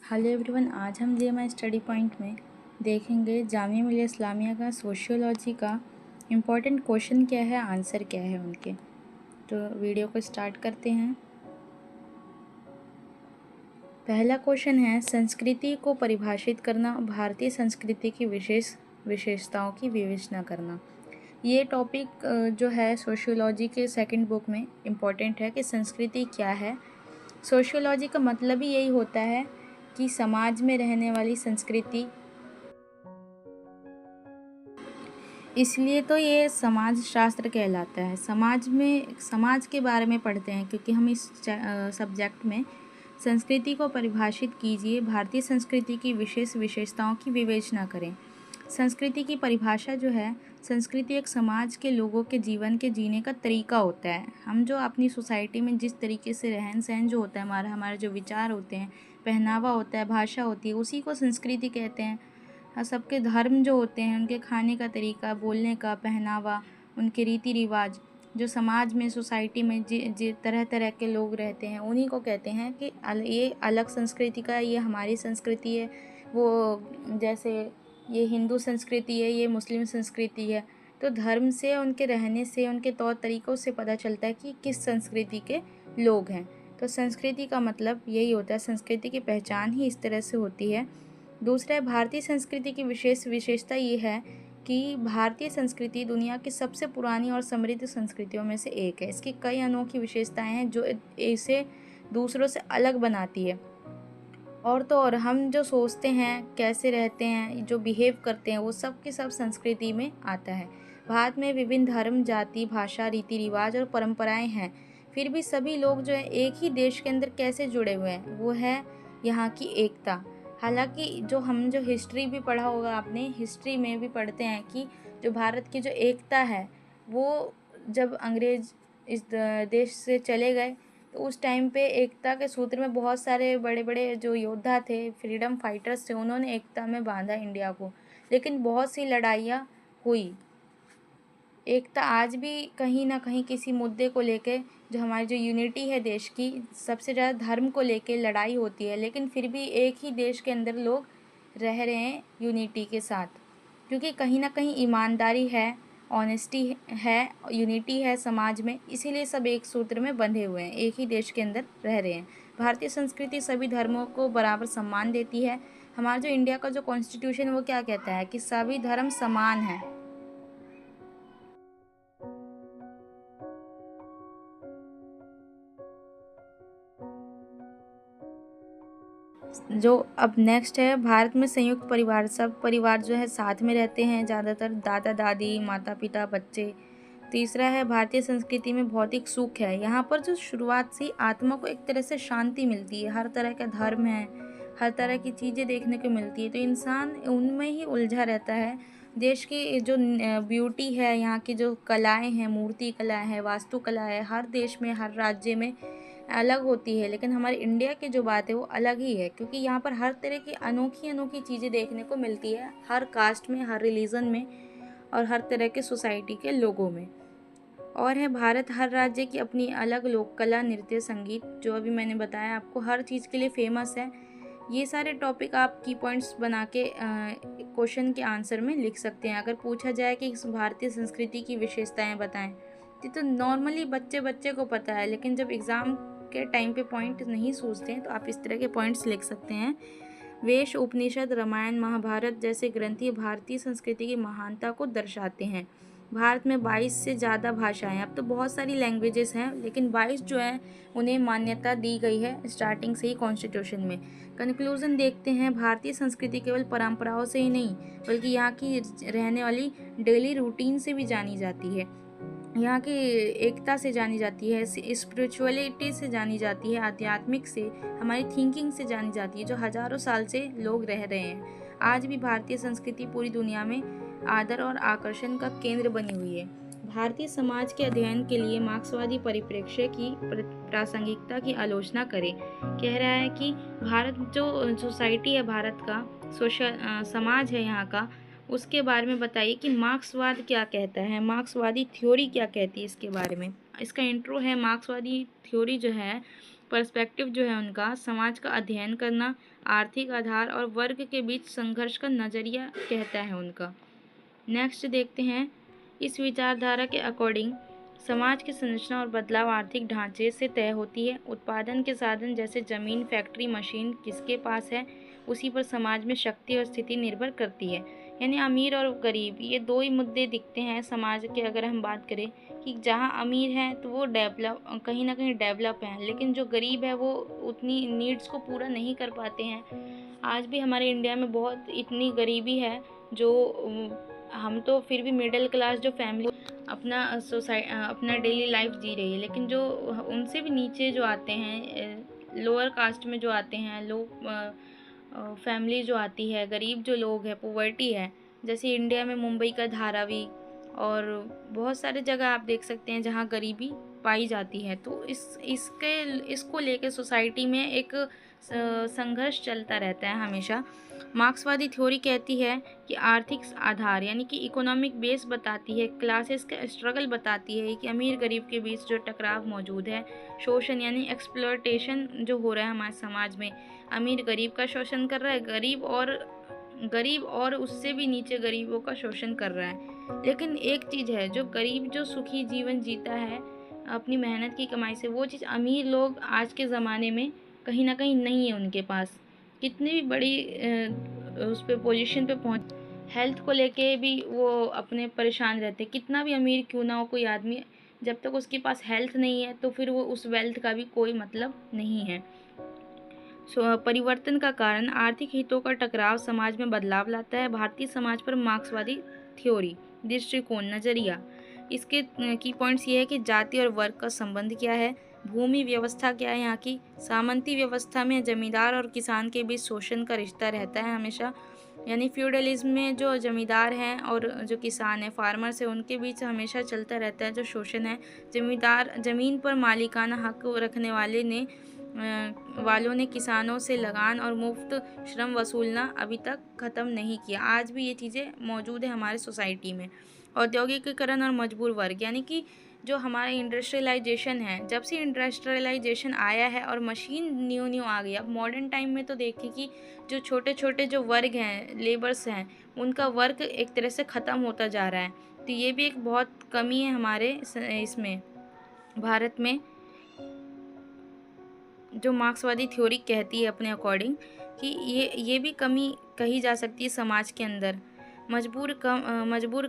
Hello everyone, आज हम JMI study point में देखेंगे जामिया मिलिया इस्लामिया का सोशियोलॉजी का इम्पोर्टेंट क्वेश्चन क्या है, आंसर क्या है उनके। तो वीडियो को स्टार्ट करते हैं। पहला क्वेश्चन है, संस्कृति को परिभाषित करना, भारतीय संस्कृति की विशेषताओं की विवेचना करना। ये टॉपिक जो है सोशियोलॉजी के सेकंड बुक में इम्पॉर्टेंट है कि संस्कृति क्या है। सोशियोलॉजी का मतलब ही यही होता है कि समाज में रहने वाली संस्कृति, इसलिए तो ये समाज शास्त्र कहलाता है। समाज के बारे में पढ़ते हैं क्योंकि हम इस सब्जेक्ट में संस्कृति को परिभाषित कीजिए, भारतीय संस्कृति की विशेषताओं की विवेचना करें। संस्कृति की परिभाषा जो है, संस्कृति एक समाज के लोगों के जीवन के जीने का तरीका होता है। हम जो अपनी सोसाइटी में जिस तरीके से रहन सहन जो होता है, हमारे जो विचार होते हैं, पहनावा होता है, भाषा होती है, उसी को संस्कृति कहते हैं। सबके धर्म जो होते हैं, उनके खाने का तरीका, बोलने का पहनावा, उनके रीति रिवाज, जो समाज में सोसाइटी में तरह तरह के लोग रहते हैं, उन्हीं को कहते हैं कि ये अलग संस्कृति का है, ये हमारी संस्कृति है। वो जैसे ये हिंदू संस्कृति है, ये मुस्लिम संस्कृति है। तो धर्म से, उनके रहने से, उनके तौर तरीक़ों से पता चलता है कि किस संस्कृति के लोग हैं। तो संस्कृति का मतलब यही होता है, संस्कृति की पहचान ही इस तरह से होती है। दूसरा है, भारतीय संस्कृति की विशेषता ये है कि भारतीय संस्कृति दुनिया की सबसे पुरानी और समृद्ध संस्कृतियों में से एक है। इसकी कई अनोखी विशेषताएं हैं जो इसे दूसरों से अलग बनाती है। और तो और हम जो सोचते हैं, कैसे रहते हैं, जो बिहेव करते हैं, वो सब की सब संस्कृति में आता है। भारत में विभिन्न धर्म, जाति, भाषा, रीति रिवाज और परंपराएं हैं, फिर भी सभी लोग जो है एक ही देश के अंदर कैसे जुड़े हुए हैं, वो है यहाँ की एकता। हालांकि जो हिस्ट्री भी पढ़ा होगा आपने, हिस्ट्री में भी पढ़ते हैं कि जो भारत की जो एकता है, वो जब अंग्रेज इस देश से चले गए तो उस टाइम पे एकता के सूत्र में बहुत सारे बड़े बड़े जो योद्धा थे, फ्रीडम फाइटर्स थे, उन्होंने एकता में बांधा इंडिया को। लेकिन बहुत सी लड़ाइयाँ हुई। एकता आज भी कहीं ना कहीं किसी मुद्दे को लेके, जो हमारी जो यूनिटी है देश की, सबसे ज़्यादा धर्म को लेके लड़ाई होती है, लेकिन फिर भी एक ही देश के अंदर लोग रह रहे हैं यूनिटी के साथ, क्योंकि कहीं ना कहीं ईमानदारी है, ऑनेस्टी है, यूनिटी है समाज में, इसीलिए सब एक सूत्र में बंधे हुए हैं, एक ही देश के अंदर रह रहे हैं। भारतीय संस्कृति सभी धर्मों को बराबर सम्मान देती है। हमारा जो इंडिया का जो कॉन्स्टिट्यूशन, वो क्या कहता है कि सभी धर्म समान हैं। जो अब नेक्स्ट है, भारत में संयुक्त परिवार, सब परिवार जो है साथ में रहते हैं, ज़्यादातर दादा दादी, माता पिता, बच्चे। तीसरा है, भारतीय संस्कृति में भौतिक सुख है। यहाँ पर जो शुरुआत से आत्मा को एक तरह से शांति मिलती है, हर तरह का धर्म है, हर तरह की चीज़ें देखने को मिलती है, तो इंसान उनमें ही उलझा रहता है। देश की जो ब्यूटी है, यहाँ की जो कलाएँ हैं, मूर्ति कला है, वास्तुकला है, हर देश में, हर राज्य में अलग होती है, लेकिन हमारे इंडिया की जो बात है वो अलग ही है, क्योंकि यहाँ पर हर तरह की अनोखी अनोखी चीज़ें देखने को मिलती है, हर कास्ट में, हर रिलीजन में और हर तरह के सोसाइटी के लोगों में। और है, भारत हर राज्य की अपनी अलग लोक कला, नृत्य, संगीत, जो अभी मैंने बताया आपको, हर चीज़ के लिए फेमस है। ये सारे टॉपिक आप की पॉइंट्स बना के क्वेश्चन के आंसर में लिख सकते हैं। अगर पूछा जाए कि भारतीय संस्कृति की विशेषताएं बताएं, तो नॉर्मली बच्चे को पता है, लेकिन जब एग्ज़ाम के टाइम पे पॉइंट नहीं सोचते हैं तो आप इस तरह के पॉइंट्स लिख सकते हैं। वेश, उपनिषद, रामायण, महाभारत जैसे ग्रंथ भारतीय संस्कृति की महानता को दर्शाते हैं। भारत में 22 से ज़्यादा भाषाएं, अब तो बहुत सारी लैंग्वेजेस हैं, लेकिन 22 जो हैं उन्हें मान्यता दी गई है स्टार्टिंग से ही कॉन्स्टिट्यूशन में। कंक्लूजन देखते हैं, भारतीय संस्कृति केवल परंपराओं से ही नहीं, बल्कि यहाँ की रहने वाली डेली रूटीन से भी जानी जाती है, यहाँ की एकता से जानी जाती है, स्पिरिचुअलिटी से जानी जाती है, आध्यात्मिक से, हमारी थिंकिंग से जानी जाती है, जो हजारों साल से लोग रह रहे हैं। आज भी भारतीय संस्कृति पूरी दुनिया में आदर और आकर्षण का केंद्र बनी हुई है। भारतीय समाज के अध्ययन के लिए मार्क्सवादी परिप्रेक्ष्य की प्रासंगिकता की आलोचना करें। कह रहा है कि भारत जो सोसाइटी है, भारत का सोशल समाज है यहाँ का, उसके बारे में बताइए कि मार्क्सवाद क्या कहता है, मार्क्सवादी थ्योरी क्या कहती है इसके बारे में। इसका इंट्रो है, मार्क्सवादी थ्योरी जो है पर्सपेक्टिव जो है उनका समाज का अध्ययन करना, आर्थिक आधार और वर्ग के बीच संघर्ष का नज़रिया कहता है उनका। नेक्स्ट देखते हैं, इस विचारधारा के अकॉर्डिंग समाज की संरचना और बदलाव आर्थिक ढांचे से तय होती है। उत्पादन के साधन जैसे जमीन, फैक्ट्री, मशीन किसके पास है, उसी पर समाज में शक्ति और स्थिति निर्भर करती है। यानी अमीर और गरीब, ये दो ही मुद्दे दिखते हैं समाज के। अगर हम बात करें कि जहाँ अमीर हैं तो वो कहीं ना कहीं डेवलप हैं, लेकिन जो गरीब है वो उतनी नीड्स को पूरा नहीं कर पाते हैं। आज भी हमारे इंडिया में बहुत इतनी गरीबी है जो हम तो फिर भी मिडिल क्लास जो फैमिली अपना डेली लाइफ जी रही है, लेकिन जो उनसे भी नीचे जो आते हैं, लोअर कास्ट में जो आते हैं, लो फैमिली जो आती है, गरीब जो लोग हैं, पॉवर्टी है, जैसे इंडिया में मुंबई का धारावी और बहुत सारे जगह आप देख सकते हैं जहाँ गरीबी पाई जाती है। तो इसको लेकर सोसाइटी में एक संघर्ष चलता रहता है हमेशा। मार्क्सवादी थ्योरी कहती है कि आर्थिक आधार यानी कि इकोनॉमिक बेस बताती है, क्लासेस का स्ट्रगल बताती है कि अमीर गरीब के बीच जो टकराव मौजूद है, शोषण यानी एक्सप्लॉयटेशन जो हो रहा है हमारे समाज में, अमीर गरीब का शोषण कर रहा है, गरीब और उससे भी नीचे गरीबों का शोषण कर रहा है। लेकिन एक चीज़ है, जो गरीब जो सुखी जीवन जीता है अपनी मेहनत की कमाई से, वो चीज़ अमीर लोग आज के ज़माने में कहीं ना कहीं नहीं है उनके पास। कितनी भी बड़ी उस पे पोजीशन पे पहुंच, हेल्थ को लेके भी वो अपने परेशान रहते। कितना भी अमीर क्यों ना हो कोई आदमी, जब तक उसके पास हेल्थ नहीं है तो फिर वो उस वेल्थ का भी कोई मतलब नहीं है। परिवर्तन का कारण आर्थिक हितों का टकराव समाज में बदलाव लाता है। भारतीय समाज पर मार्क्सवादी थ्योरी, दृष्टिकोण, नज़रिया, इसके की पॉइंट्स ये है कि जाति और वर्ग का संबंध क्या है, भूमि व्यवस्था क्या है यहाँ की, सामंती व्यवस्था में जमींदार और किसान के बीच शोषण का रिश्ता रहता है हमेशा, यानी फ्यूडलिज्म में जो जमींदार हैं और जो किसान है, फार्मर्स है, उनके बीच हमेशा चलता रहता है जो शोषण है। जमींदार जमीन पर मालिकाना हक रखने वालों ने किसानों से लगान और मुफ्त श्रम वसूलना अभी तक ख़त्म नहीं किया। आज भी ये चीज़ें मौजूद है हमारे सोसाइटी में। औद्योगिकीकरण और मजबूर वर्ग, यानी कि जो हमारा इंडस्ट्रियलाइजेशन है, जब से इंडस्ट्रियलाइजेशन आया है और मशीन न्यू आ गई, अब मॉडर्न टाइम में तो देखिए कि जो छोटे छोटे जो वर्ग हैं, लेबर्स हैं, उनका वर्क एक तरह से ख़त्म होता जा रहा है। तो ये भी एक बहुत कमी है हमारे इसमें भारत में, जो मार्क्सवादी थ्योरी कहती है अपने अकॉर्डिंग कि ये भी कमी कही जा सकती है समाज के अंदर। मजबूर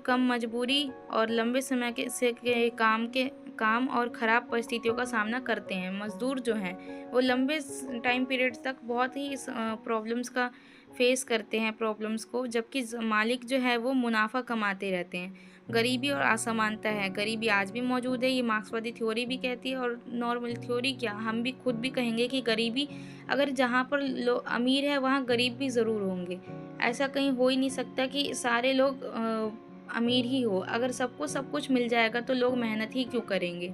कम मजबूरी और लंबे समय के काम और ख़राब परिस्थितियों का सामना करते हैं। मज़दूर जो हैं वो लंबे टाइम पीरियड तक बहुत ही प्रॉब्लम्स का फेस करते हैं प्रॉब्लम्स को, जबकि मालिक जो है वो मुनाफा कमाते रहते हैं। गरीबी और असमानता है, गरीबी आज भी मौजूद है, ये मार्क्सवादी थ्योरी भी कहती है। और नॉर्मल थ्योरी क्या, हम भी खुद भी कहेंगे कि गरीबी, अगर जहाँ पर लोग अमीर है वहाँ गरीब भी ज़रूर होंगे। ऐसा कहीं हो ही नहीं सकता कि सारे लोग अमीर ही हो। अगर सबको सब कुछ मिल जाएगा तो लोग मेहनत ही क्यों करेंगे।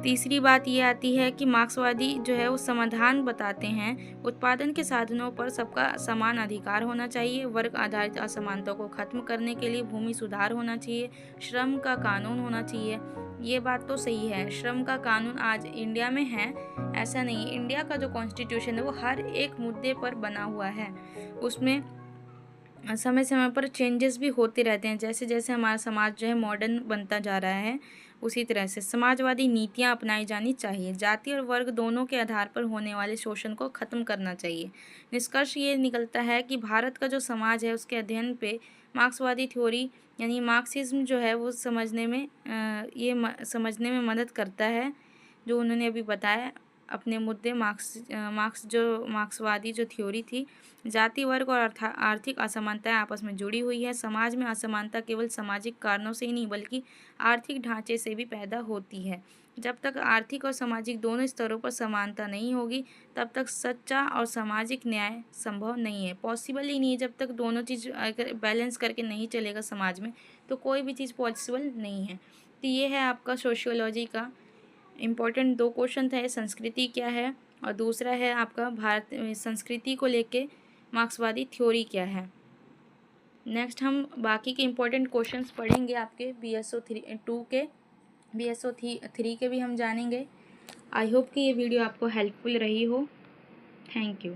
तीसरी बात ये आती है कि मार्क्सवादी जो है वो समाधान बताते हैं, उत्पादन के साधनों पर सबका समान अधिकार होना चाहिए, वर्ग आधारित असमानता को खत्म करने के लिए भूमि सुधार होना चाहिए, श्रम का कानून होना चाहिए। ये बात तो सही है, श्रम का कानून आज इंडिया में है, ऐसा नहीं। इंडिया का जो कॉन्स्टिट्यूशन है वो हर एक मुद्दे पर बना हुआ है, उसमें समय समय पर चेंजेस भी होते रहते हैं। जैसे जैसे हमारा समाज जो है मॉडर्न बनता जा रहा है, उसी तरह से समाजवादी नीतियाँ अपनाई जानी चाहिए। जाति और वर्ग दोनों के आधार पर होने वाले शोषण को ख़त्म करना चाहिए। निष्कर्ष ये निकलता है कि भारत का जो समाज है उसके अध्ययन पे मार्क्सवादी थ्योरी यानी मार्क्सिज्म जो है वो समझने में मदद करता है। जो उन्होंने अभी बताया अपने मुद्दे, मार्क्सवादी जो थ्योरी थी, जाति, वर्ग और आर्थिक असमानताएं आपस में जुड़ी हुई है। समाज में असमानता केवल सामाजिक कारणों से ही नहीं बल्कि आर्थिक ढांचे से भी पैदा होती है। जब तक आर्थिक और सामाजिक दोनों स्तरों पर समानता नहीं होगी तब तक सच्चा और सामाजिक न्याय संभव नहीं है, पॉसिबल ही नहीं है। जब तक दोनों चीज़ अगर बैलेंस करके नहीं चलेगा समाज में तो कोई भी चीज़ पॉसिबल नहीं है। तो ये है आपका सोशियोलॉजी का इम्पोर्टेंट 2 क्वेश्चन थे, संस्कृति क्या है और दूसरा है आपका भारत संस्कृति को लेके मार्क्सवादी थ्योरी क्या है। नेक्स्ट हम बाकी के इम्पोर्टेंट क्वेश्चंस पढ़ेंगे आपके BSO 3 के भी हम जानेंगे। आई होप कि ये वीडियो आपको हेल्पफुल रही हो। Thank you.